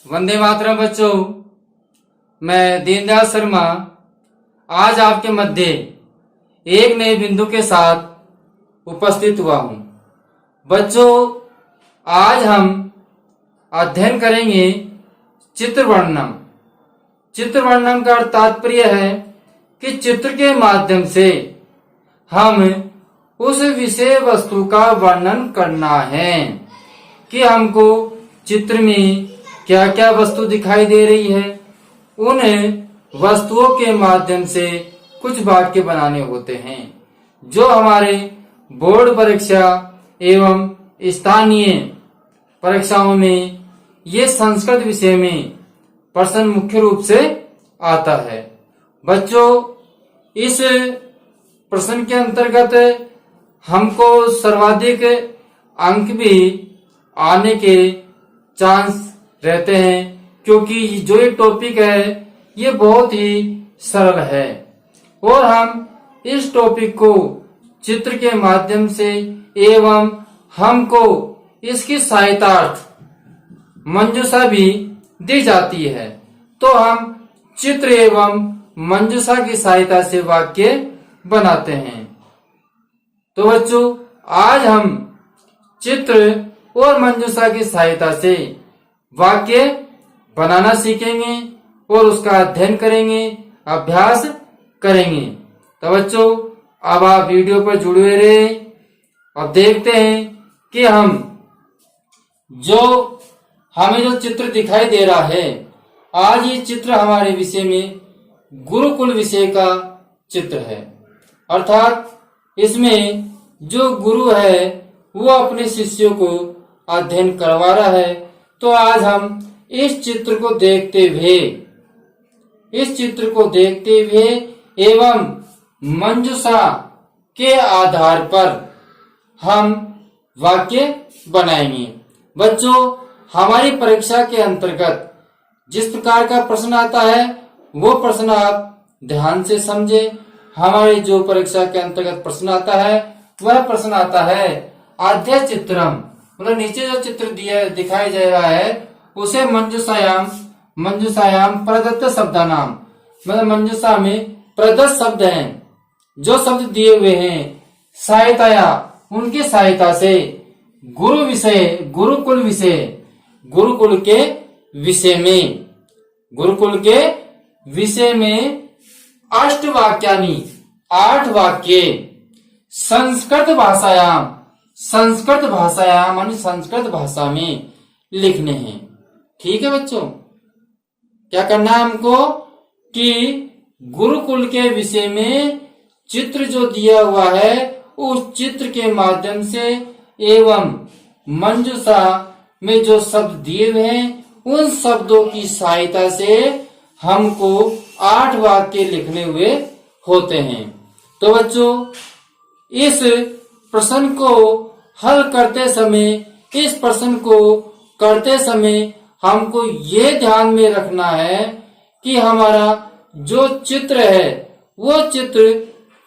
वंदे मातरम बच्चों, मैं दीनदयाल शर्मा आज आपके मध्य एक नए बिंदु के साथ उपस्थित हुआ हूं। बच्चों, आज हम अध्ययन करेंगे चित्र वर्णन। चित्र वर्णन का तात्पर्य है कि चित्र के माध्यम से हम उस विषय वस्तु का वर्णन करना है कि हमको चित्र में क्या क्या वस्तु दिखाई दे रही है। उन वस्तुओं के माध्यम से कुछ वाक्य बनाने होते हैं जो हमारे बोर्ड परीक्षा एवं स्थानीय परीक्षाओं में ये संस्कृत विषय में प्रश्न मुख्य रूप से आता है। बच्चों, इस प्रश्न के अंतर्गत हमको सर्वाधिक अंक भी आने के चांस रहते हैं, क्योंकि जो ये टॉपिक है ये बहुत ही सरल है और हम इस टॉपिक को चित्र के माध्यम से एवं हमको इसकी सहायतार्थ मंजूषा भी दी जाती है, तो हम चित्र एवं मंजूषा की सहायता से वाक्य बनाते हैं। तो बच्चों, आज हम चित्र और मंजूषा की सहायता से वाक्य बनाना सीखेंगे और उसका अध्ययन करेंगे, अभ्यास करेंगे। तो बच्चों, अब आप वीडियो पर जुड़े रहे। अब देखते हैं कि हमें जो चित्र दिखाई दे रहा है, आज ये चित्र हमारे विषय में गुरुकुल विषय का चित्र है। अर्थात इसमें जो गुरु है वो अपने शिष्यों को अध्ययन करवा रहा है। तो आज हम इस चित्र को देखते हुए एवं मंजूषा के आधार पर हम वाक्य बनाएंगे। बच्चों, हमारी परीक्षा के अंतर्गत जिस प्रकार का प्रश्न आता है वो प्रश्न आप ध्यान से समझे। हमारी जो परीक्षा के अंतर्गत प्रश्न आता है वह प्रश्न आता है आद्य चित्रम, मतलब नीचे जो चित्र दिखाई दे रहा है उसे मंजूषायाम प्रदत्त शब्दानाम, मतलब मंजूषा में प्रदत्त शब्द हैं जो शब्द दिए हुए हैं सहायताया, उनकी सहायता से गुरुकुल के विषय में अष्टवाक्यानि 8 वाक्य संस्कृत भाषा में लिखने हैं। ठीक है बच्चों, क्या करना है हमको कि गुरुकुल के विषय में चित्र जो दिया हुआ है उस चित्र के माध्यम से एवं मंजूषा में जो शब्द दिए हुए हैं उन शब्दों की सहायता से हमको 8 वाक्य लिखने हुए होते हैं। तो बच्चों, इस प्रश्न को हल करते समय हमको ये ध्यान में रखना है कि हमारा जो चित्र है वो चित्र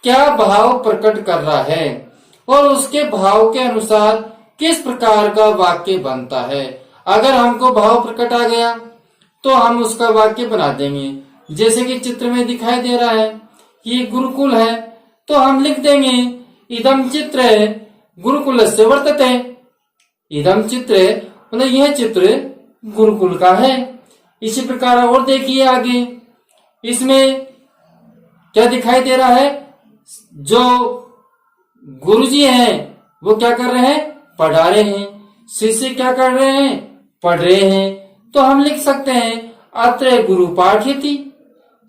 क्या भाव प्रकट कर रहा है और उसके भाव के अनुसार किस प्रकार का वाक्य बनता है। अगर हमको भाव प्रकट आ गया तो हम उसका वाक्य बना देंगे। जैसे कि चित्र में दिखाई दे रहा है कि गुरुकुल है, तो हम लिख देंगे इदम चित्र गुरुकुलस्य वर्तते। इदम चित्र मतलब यह चित्र गुरुकुल का है। इसी प्रकार और देखिए आगे, इसमें क्या दिखाई दे रहा है, जो गुरुजी हैं वो क्या कर रहे हैं, पढ़ा रहे हैं। शिष्य क्या कर रहे हैं, पढ़ रहे हैं। तो हम लिख सकते हैं अत्र गुरु पाठयति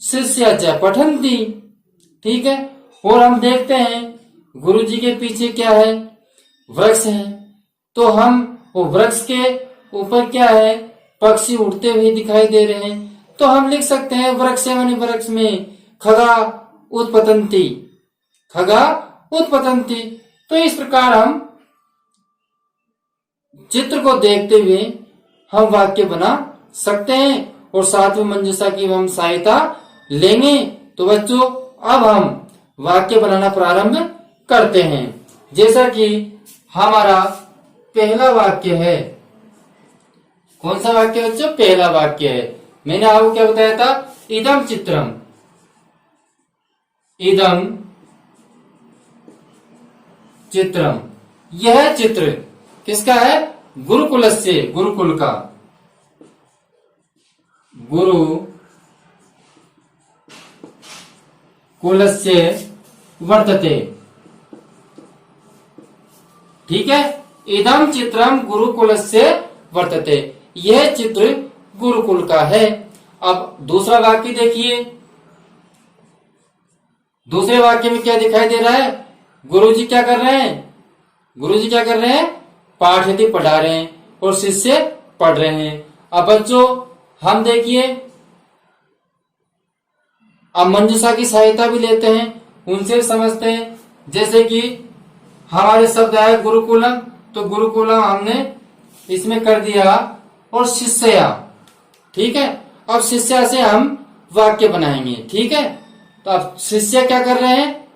शिष्य च पठन्ति। ठीक है, और हम देखते हैं गुरु जी के पीछे क्या है, वृक्ष है। तो हम वो वृक्ष के ऊपर क्या है, पक्षी उड़ते हुए दिखाई दे रहे हैं। तो हम लिख सकते हैं वृक्ष वृक्ष में खगा उत्पतंती। तो इस प्रकार हम चित्र को देखते हुए हम वाक्य बना सकते हैं और साथ में मंजूषा की हम सहायता लेंगे। तो बच्चों, अब हम वाक्य बनाना प्रारंभ करते हैं। जैसा कि हमारा पहला वाक्य है कौन सा वाक्य बच्चों? पहला वाक्य है। मैंने आपको क्या बताया था? इदम चित्रम, इदम चित्रम, यह चित्र किसका है? गुरुकुलस्य, गुरुकुल का, गुरुकुलस्य वर्तते। ठीक है, इदम चित्रम गुरुकुलस्य वर्तते, यह चित्र गुरुकुल का है। अब दूसरा वाक्य देखिए, दूसरे वाक्य में क्या दिखाई दे रहा है? गुरुजी क्या कर रहे हैं? गुरुजी क्या कर रहे हैं? पाठयति, पढ़ा रहे हैं, और शिष्य पढ़ रहे हैं। अब बच्चों हम देखिए, अब मंजूषा की सहायता भी लेते हैं, उनसे समझते हैं। जैसे कि हमारे शब्द आए गुरुकुलम, तो गुरुकुलम हमने इसमें कर दिया, और शिष्या। ठीक है, अब शिष्या से हम वाक्य बनाएंगे। ठीक है, तो अब शिष्य क्या कर रहे हैं?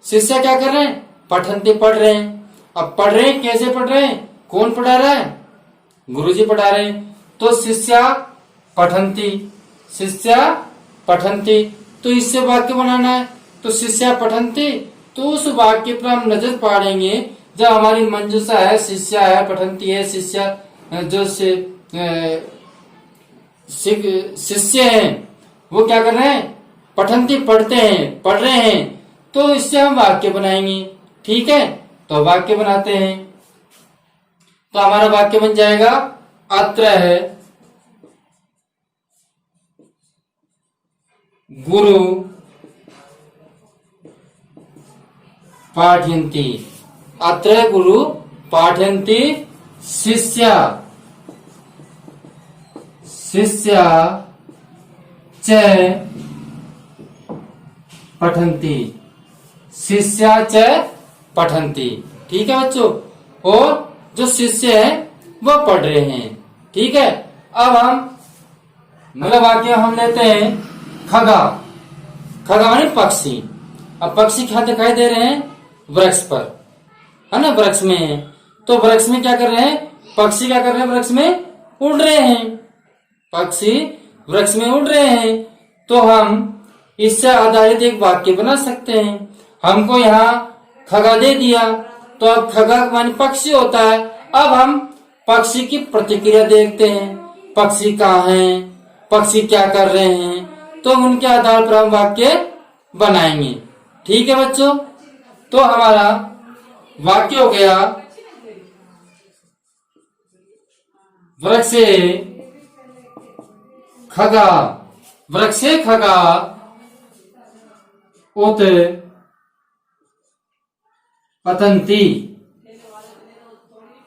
शिष्य क्या कर रहे हैं? पठन्ति, पढ़ रहे हैं। अब पढ़ रहे हैं, कैसे पढ़ रहे हैं? कौन पढ़ा रहा है? गुरुजी पढ़ा रहे हैं। तो शिष्या पठन्ति, शिष्या पठन्ति, तो इससे वाक्य बनाना है। तो शिष्या पठन्ति, तो उस वाक्य पर हम नजर पाड़ेंगे जब हमारी मंजूषा है, शिष्या है, पठन्ति है, शिष्या जो शिष्य हैं वो क्या कर रहे हैं? पठन्ति, पढ़ते हैं, पढ़ रहे हैं, तो इससे हम वाक्य बनाएंगे। ठीक है, तो वाक्य बनाते हैं। तो हमारा वाक्य बन जाएगा, अत्र है गुरु पाठयन्ति, अत्र गुरु पाठयन्ति, शिष्या शिष्या च पठन्ति, शिष्या च पठन्ति। ठीक है बच्चों, और जो शिष्य है वो पढ़ रहे हैं। ठीक है, अब हम मतलब वाक्य हम लेते हैं खगा, खगा माने पक्षी। अब पक्षी क्या दिखाई दे रहे हैं? वृक्ष पर, है ना, वृक्ष में है। तो वृक्ष में क्या कर रहे हैं? पक्षी क्या कर रहे हैं? वृक्ष में उड़ रहे हैं, पक्षी वृक्ष में उड़ रहे हैं। तो हम इससे आधारित एक वाक्य बना सकते हैं। हमको यहाँ खगा दे दिया, तो अब खगा माने पक्षी होता है। अब हम पक्षी की प्रतिक्रिया देखते हैं, पक्षी कहाँ हैं, पक्षी क्या कर रहे हैं, तो उनके आधार पर हम वाक्य बनाएंगे। ठीक है बच्चों, तो हमारा वाक्य हो गया, वृक्षे खगा, वृक्षे खगा उत पतन्ति,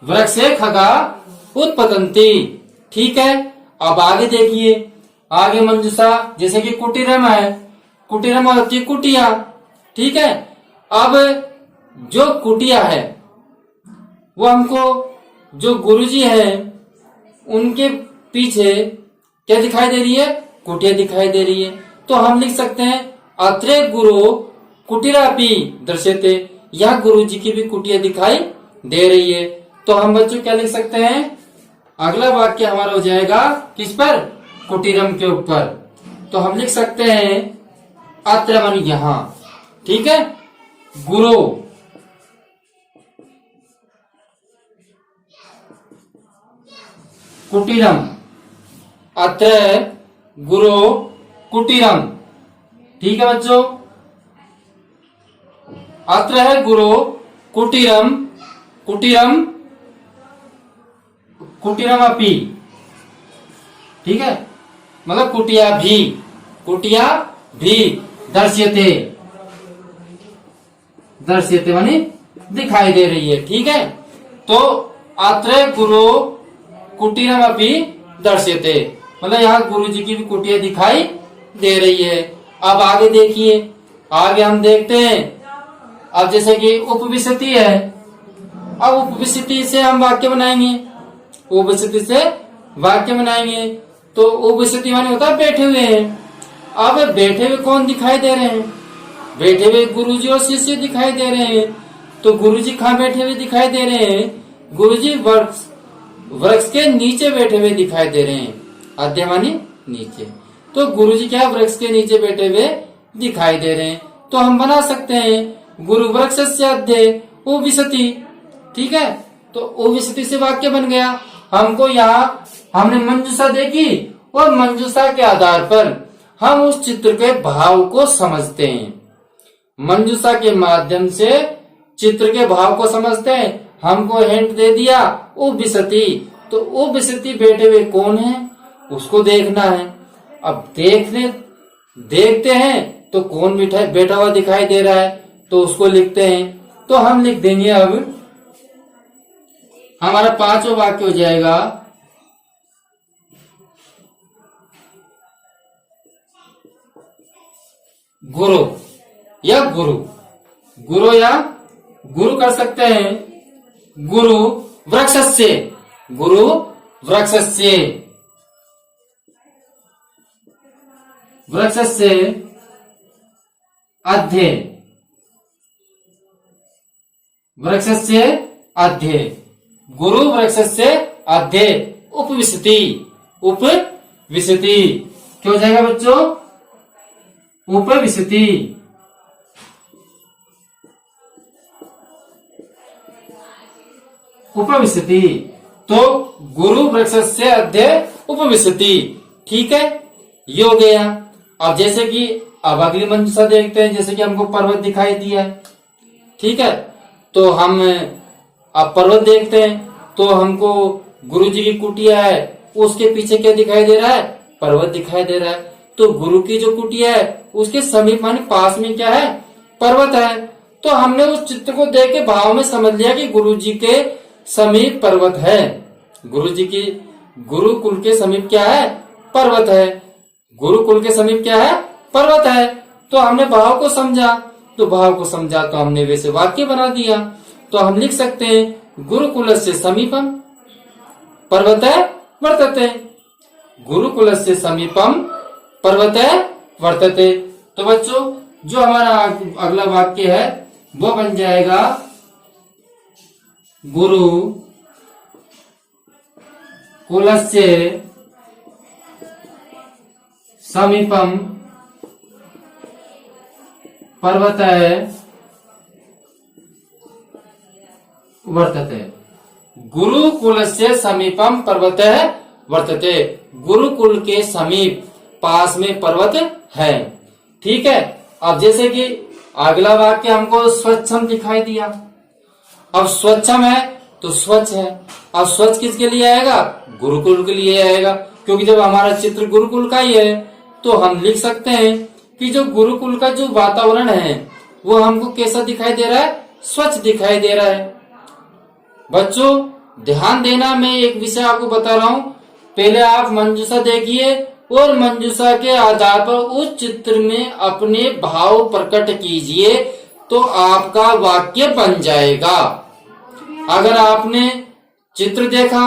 वृक्षे खगा उत्पतन्ति। ठीक है, अब आगे देखिए, आगे मंजूषा जैसे कि कुटीरम है, कुटीरम होती है कुटिया। ठीक है, अब जो कुटिया है वो हमको जो गुरुजी है उनके पीछे क्या दिखाई दे रही है? कुटिया दिखाई दे रही है। तो हम लिख सकते हैं अत्रे गुरु कुटीरापि दृश्यते, यह गुरु जी की भी कुटिया दिखाई दे रही है। तो हम बच्चों क्या लिख सकते हैं? अगला वाक्य हमारा हो जाएगा किस पर? कुटीरम के ऊपर। तो हम लिख सकते हैं अत्र माने यहाँ। ठीक है, गुरु कुटीरम, अत्र गुरु कुटीरम। ठीक है बच्चों, अत्र है गुरु कुटीरम, कुटीरम कुटीरम अपि। ठीक है, मतलब कुटिया भी, कुटिया भी दर्श्यते, दर्श्यते माने दिखाई दे रही है। ठीक है, तो अत्र गुरु कुटीरम अपि दर्श्यते, मतलब यहाँ गुरु जी की भी कुटिया दिखाई दे रही है। अब आगे देखिए, आगे हम देखते हैं, अब जैसे कि उपविशति है, अब उपविशति से हम वाक्य बनाएंगे, उपविशति से वाक्य बनाएंगे। तो उपविशति माने होता है बैठे हुए हैं। अब बैठे हुए कौन दिखाई दे रहे हैं? बैठे हुए गुरुजी और शिष्य दिखाई दे रहे हैं। तो गुरुजी कहाँ बैठे हुए दिखाई दे रहे हैं? गुरुजी वृक्ष वृक्ष के नीचे बैठे हुए दिखाई दे रहे हैं। अध्य माने नीचे, तो गुरुजी क्या वृक्ष के नीचे बैठे हुए दिखाई दे रहे हैं। तो हम बना सकते हैं गुरु वृक्षस्य अध्ये उपविशति। ठीक है, तो उपविशति से वाक्य बन गया। हमको यहाँ हमने मंजूषा देखी और मंजूषा के आधार पर हम उस चित्र के भाव को समझते हैं। मंजूषा के माध्यम से चित्र के भाव को समझते हैं। हमको हिंट दे दिया उपविशति, तो उपविशति बैठे हुए कौन है उसको देखना है। अब देखते हैं तो कौन बैठा हुआ दिखाई दे रहा है, तो उसको लिखते हैं। तो हम लिख देंगे, अब हमारा पांचवा वाक्य हो जाएगा गुरु या गुरु। गुरु या गुरु कर सकते हैं। गुरु वृक्षस्य, गुरु वृक्षस्य, वृक्षस्य अध्ये, वृक्षस्य अध्ये, गुरु वृक्षस्य अध्ये उपविशति। उपविशति क्या हो जाएगा बच्चों? उपविशति। उपविशति, तो गुरु वृक्षस्य अध्ये उपविशति। ठीक है, ये हो गया। अब जैसे कि अब अगली मंजूषा देखते हैं। जैसे कि हमको पर्वत दिखाई दिया है, ठीक है, तो हम अब पर्वत देखते हैं तो हमको गुरु जी की कुटिया है, उसके पीछे क्या दिखाई दे रहा है? पर्वत दिखाई दे रहा है। तो गुरु की जो कुटिया है उसके समीप माने पास में क्या है? पर्वत है। तो हमने उस चित्र को देख के भाव में समझ लिया कि गुरु जी के समीप पर्वत है। गुरु जी की गुरुकुल के समीप क्या है? पर्वत है। गुरुकुल के समीप क्या है? पर्वत है। तो हमने भाव को समझा, तो भाव को समझा तो हमने वैसे वाक्य बना दिया। तो हम लिख सकते हैं गुरुकुलस्य समीपम पर्वतः वर्तते। गुरुकुलस्य समीपम पर्वतः वर्तते। तो बच्चों जो हमारा अगला वाक्य है वो बन जाएगा गुरु कुलस्य समीपम पर्वतः वर्तते। गुरुकुलस्य समीपम पर्वतः वर्तते। गुरुकुल के समीप पास में पर्वत है। ठीक है, अब जैसे कि अगला वाक्य हमको स्वच्छम दिखाई दिया। अब स्वच्छम है तो स्वच्छ है। अब स्वच्छ किसके लिए आएगा? गुरुकुल के लिए आएगा, क्योंकि जब हमारा चित्र गुरुकुल का ही है तो हम लिख सकते हैं कि जो गुरुकुल का जो वातावरण है वो हमको कैसा दिखाई दे रहा है? स्वच्छ दिखाई दे रहा है। बच्चों ध्यान देना, मैं एक विषय आपको बता रहा हूं। पहले आप मंजूषा देखिए और मंजूषा के आधार पर उस चित्र में अपने भाव प्रकट कीजिए तो आपका वाक्य बन जाएगा। अगर आपने चित्र देखा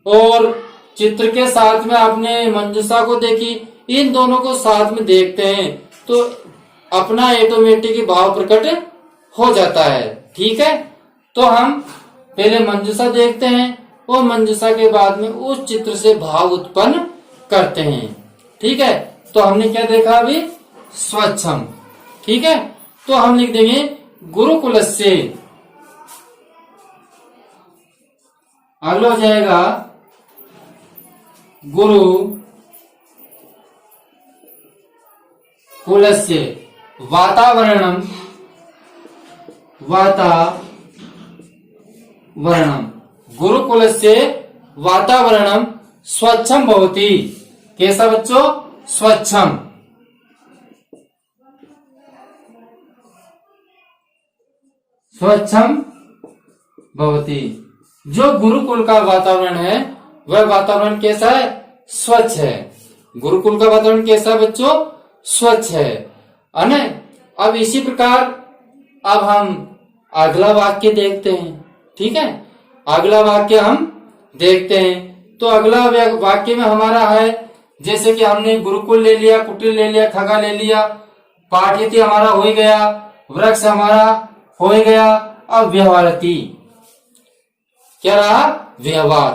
और चित्र के साथ में आपने मंजूषा को देखी, इन दोनों को साथ में देखते हैं तो अपना ऑटोमेटिक भाव प्रकट हो जाता है। ठीक है, तो हम पहले मंजूषा देखते हैं और मंजूषा के बाद में उस चित्र से भाव उत्पन्न करते हैं। ठीक है, तो हमने क्या देखा अभी? स्वच्छम। ठीक है, तो हम लिख देंगे गुरुकुलस्य। अगला हो जाएगा गुरु कुलस्य वातावरणम गुरुकुलस्य वातावरणम स्वच्छम भवति। कैसा बच्चों? स्वच्छम। स्वच्छम भवति। जो गुरुकुल का वातावरण है वह वातावरण कैसा है? स्वच्छ है। गुरुकुल का वातावरण कैसा है बच्चों? स्वच्छ है। अने अब इसी प्रकार अब हम अगला वाक्य देखते हैं। ठीक है, अगला वाक्य हम देखते हैं। तो अगला वाक्य में हमारा है, जैसे कि हमने गुरुकुल ले लिया, कुटिल ले लिया, खगा ले लिया, पाठयति हमारा हो गया, वृक्ष हमारा हो गया। अब व्यवहारति क्या रहा? व्यवहार।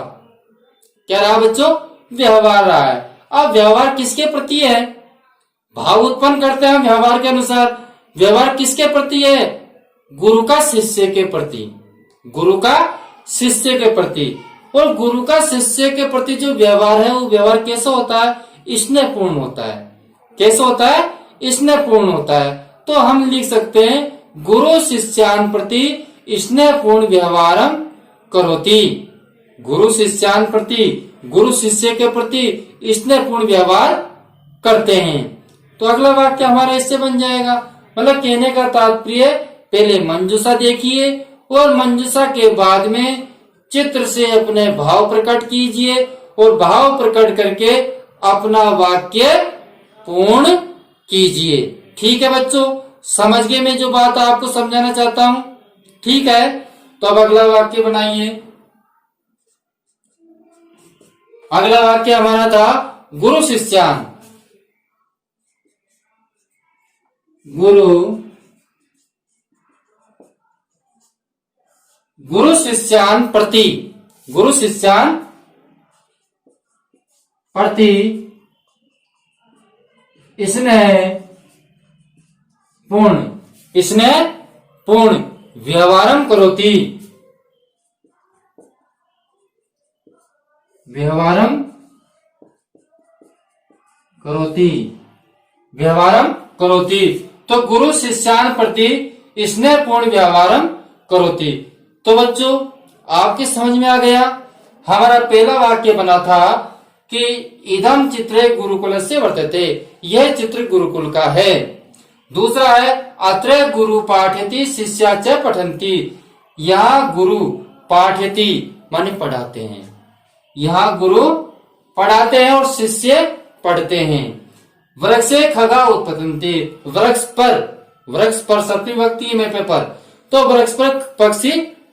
क्या रहा बच्चों? व्यवहार रहा है। अब व्यवहार किसके प्रति है? भाव उत्पन्न करते हैं व्यवहार के अनुसार। व्यवहार किसके प्रति है? गुरु का शिष्य के प्रति। गुरु का शिष्य के प्रति। और गुरु का शिष्य के प्रति जो व्यवहार है वो व्यवहार कैसा होता है? स्नेहपूर्ण होता है। कैसा होता है? स्नेहपूर्ण होता है। तो हम लिख सकते हैं गुरु शिष्यान प्रति स्नेहपूर्ण व्यवहारम करोति। गुरु शिष्यान प्रति, गुरु शिष्य के प्रति स्नेहपूर्ण व्यवहार करते हैं। तो अगला वाक्य हमारा इससे बन जाएगा। मतलब कहने का तात्पर्य, पहले मंजूषा देखिए और मंजूषा के बाद में चित्र से अपने भाव प्रकट कीजिए और भाव प्रकट करके अपना वाक्य पूर्ण कीजिए। ठीक है बच्चों, समझ गए मैं जो बात आपको समझाना चाहता हूं? ठीक है, तो अब अगला वाक्य बनाइए। अगला वाक्य हमारा था गुरु शिष्यान। गुरु शिष्यान प्रति, गुरु शिष्यान प्रति स्नेहपूर्ण व्यवहारम करोति। व्यवहारम करोति। तो गुरु शिष्यान प्रति स्नेहपूर्ण व्यवहारम करोति। तो बच्चों आपके समझ में आ गया। हमारा पहला वाक्य बना था कि इदम चित्रे गुरुकुल से वर्तते, यह चित्र गुरुकुल का है। दूसरा है अत्र गुरु पाठयति शिष्या च पठन्ति, यहाँ गुरु पाठयति माने पढ़ाते हैं। यहाँ गुरु पढ़ाते हैं और शिष्य पढ़ते हैं। वृक्षे खगा उत्पतन्ति, वृक्ष पर सप्तमी विभक्ति में पेपर, तो वृक्ष पर पक्षी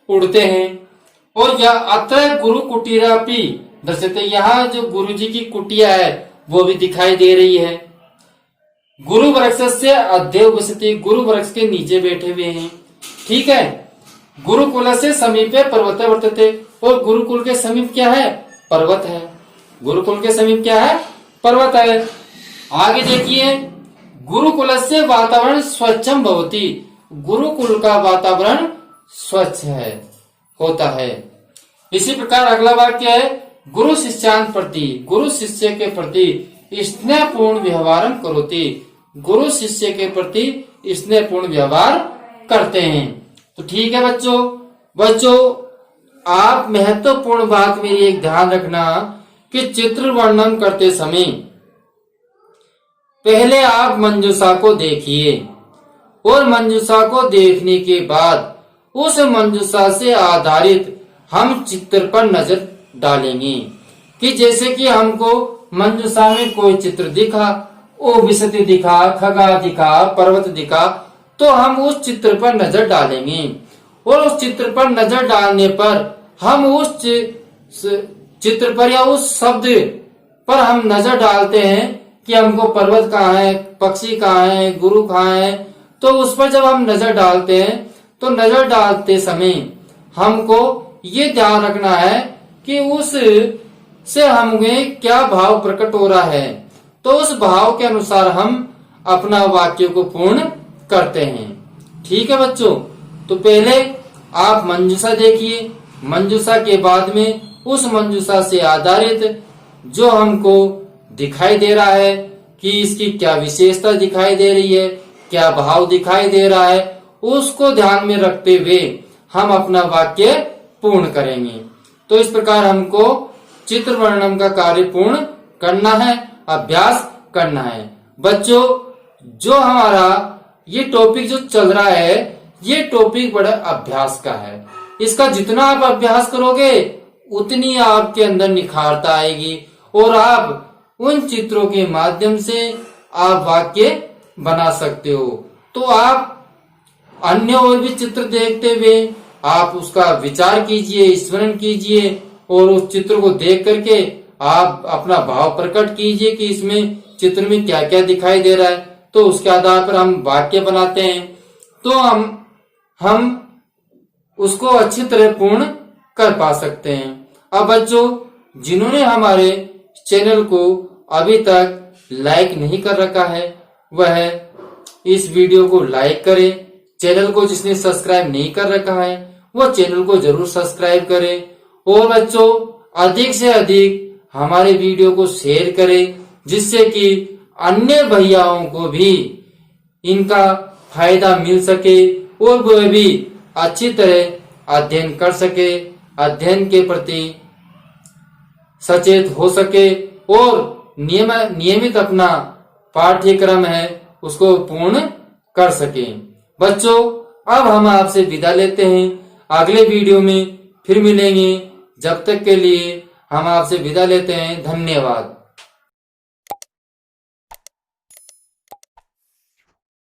उड़ते हैं। और यह अत्र गुरु कुटीरापि दर्शते, यहाँ जो गुरु जी की कुटिया है वो भी दिखाई दे रही है। गुरु वृक्ष से अध्यय उपस्थिति, गुरु वृक्ष के नीचे बैठे हुए हैं। ठीक है। गुरुकुल से समीपे पर्वत वर्तते, और गुरुकुल के समीप क्या है? पर्वत है। गुरुकुल के समीप क्या है? पर्वत है। आगे देखिए, गुरुकुल से वातावरण स्वच्छम भवति, गुरुकुल का वातावरण स्वच्छ है, होता है। इसी प्रकार अगला वाक्य है गुरु शिष्यान प्रति, गुरु शिष्य के प्रति स्नेहपूर्ण व्यवहारम करोति, गुरु शिष्य के प्रति स्नेहपूर्ण व्यवहार करते हैं। तो ठीक है बच्चों आप महत्वपूर्ण बात मेरी एक ध्यान रखना कि चित्र वर्णन करते समय पहले आप मंजूषा को देखिए और मंजूषा को देखने के बाद उस मंजूषा से आधारित हम चित्र पर नजर डालेंगे। कि जैसे कि हमको मंजूषा में कोई चित्र दिखा, विसति दिखा, खगा दिखा, पर्वत दिखा, तो हम उस चित्र पर नजर डालेंगे और उस चित्र पर नजर डालने पर हम उस चित्र पर या उस शब्द पर हम नजर डालते हैं कि हमको पर्वत कहाँ है, पक्षी कहाँ है, गुरु कहाँ है। तो उस पर जब हम नजर डालते हैं तो नजर डालते समय हमको ये ध्यान रखना है कि उस से हमें क्या भाव प्रकट हो रहा है, तो उस भाव के अनुसार हम अपना वाक्य को पूर्ण करते हैं। ठीक है बच्चों, तो पहले आप मंजूषा देखिए, मंजूषा के बाद में उस मंजूषा से आधारित जो हमको दिखाई दे रहा है कि इसकी क्या विशेषता दिखाई दे रही है, क्या भाव दिखाई दे रहा है, उसको ध्यान में रखते हुए हम अपना वाक्य पूर्ण करेंगे। तो इस प्रकार हमको चित्र वर्णन का कार्य पूर्ण करना है, अभ्यास करना है। बच्चों जो हमारा ये टॉपिक जो चल रहा है, ये टॉपिक बड़ा अभ्यास का है। इसका जितना आप अभ्यास करोगे उतनी आपके अंदर निखारता आएगी और आप उन चित्रों के माध्यम से आप वाक्य बना सकते हो। तो आप अन्य और भी चित्र देखते हुए आप उसका विचार कीजिए, स्मरण कीजिए और उस चित्र को देख करके आप अपना भाव प्रकट कीजिए कि इसमें चित्र में क्या क्या दिखाई दे रहा है। तो उसके आधार पर हम वाक्य बनाते हैं, तो हम उसको अच्छी तरह पूर्ण कर पा सकते हैं। अब बच्चों, जिन्होंने हमारे चैनल को अभी तक लाइक नहीं कर रखा है, वह इस वीडियो को लाइक करें। चैनल को जिसने सब्सक्राइब नहीं कर रखा है, वह चैनल को जरूर सब्सक्राइब करें। और बच्चों, अधिक से अधिक हमारे वीडियो को शेयर करें, जिससे कि अन्य भैयाओं को भी इनका फायदा मिल सके और वह भी अच्छी तरह अध्ययन कर सके, अध्ययन के प्रति सचेत हो सके और नियमित अपना पाठ्यक्रम है उसको पूर्ण कर सके। बच्चों, अब हम आपसे विदा लेते हैं। अगले वीडियो में फिर मिलेंगे। जब तक के लिए हम आपसे विदा लेते हैं। धन्यवाद।